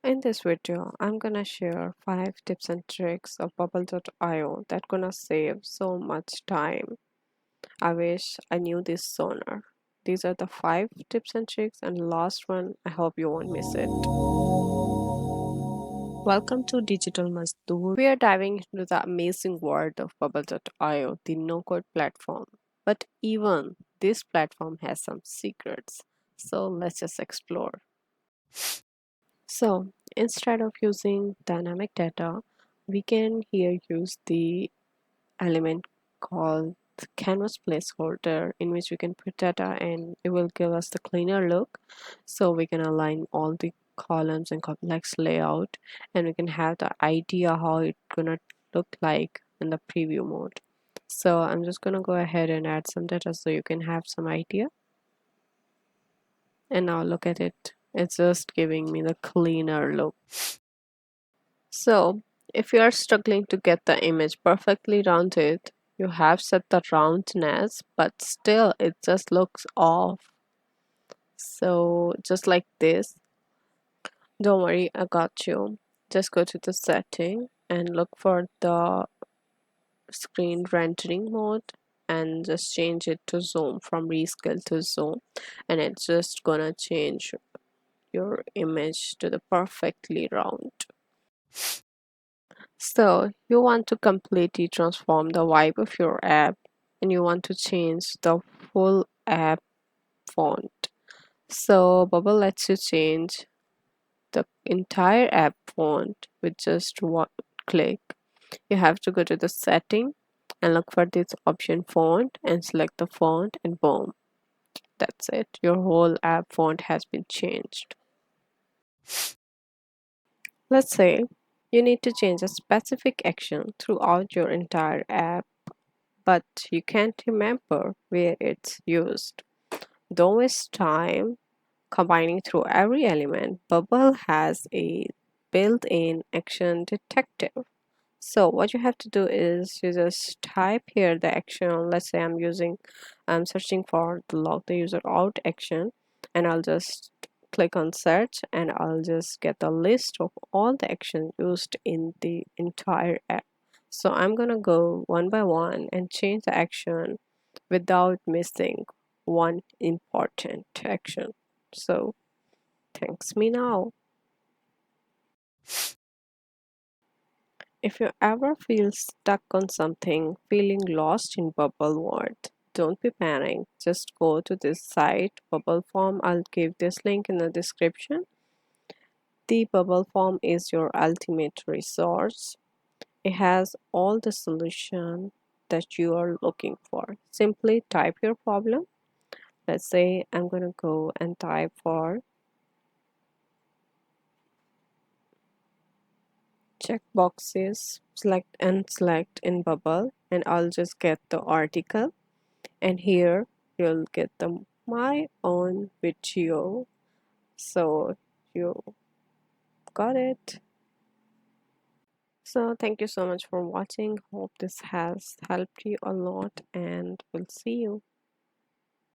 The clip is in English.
In this video, I'm gonna share 5 tips and tricks of bubble.io that gonna save so much time. I wish I knew this sooner. These are the 5 tips and tricks, and last one, I hope you won't miss it. Welcome to Digital Mazdoor. We are diving into the amazing world of bubble.io, the no-code platform. But even this platform has some secrets. So let's just explore. So instead of using dynamic data, we can here use the element called canvas placeholder, in which we can put data and it will give us the cleaner look. So we can align all the columns and complex layout, and we can have the idea how it's gonna look like in the preview mode. So I'm just gonna go ahead and add some data so you can have some idea. And now look at it. It's just giving me the cleaner look. So, if you are struggling to get the image perfectly rounded, you have set the roundness, but still it just looks off. So, just like this, don't worry, I got you. Just go to the setting and look for the screen rendering mode and just change it to zoom, from rescale to zoom, and it's just gonna change your image to the perfectly round. So you want to completely transform the vibe of your app, and you want to change the full app font. So Bubble lets you change the entire app font with just one click. You have to go to the setting and look for this option font and select the font, and boom, that's it. Your whole app font has been changed. Let's say you need to change a specific action throughout your entire app, but you can't remember where it's used. Don't waste time combining through every element. Bubble has a built-in action detective. So what you have to do is you just type here the action. Let's say I'm searching for the log the user out action, and I'll just click on search, and I'll just get the list of all the actions used in the entire app. So I'm gonna go one by one and change the action without missing one important action. So thanks me now. If you ever feel stuck on something, feeling lost in Bubble World, don't be panicked. Just go to this site, Bubble Form. I'll give this link in the description. The Bubble Form is your ultimate resource. It has all the solution that you are looking for. Simply type your problem. Let's say I'm gonna go and type for check boxes, select and select in Bubble, and I'll just get the article, and here you'll get the my own video. So you got it. So thank you so much for watching. Hope this has helped you a lot, and we'll see you.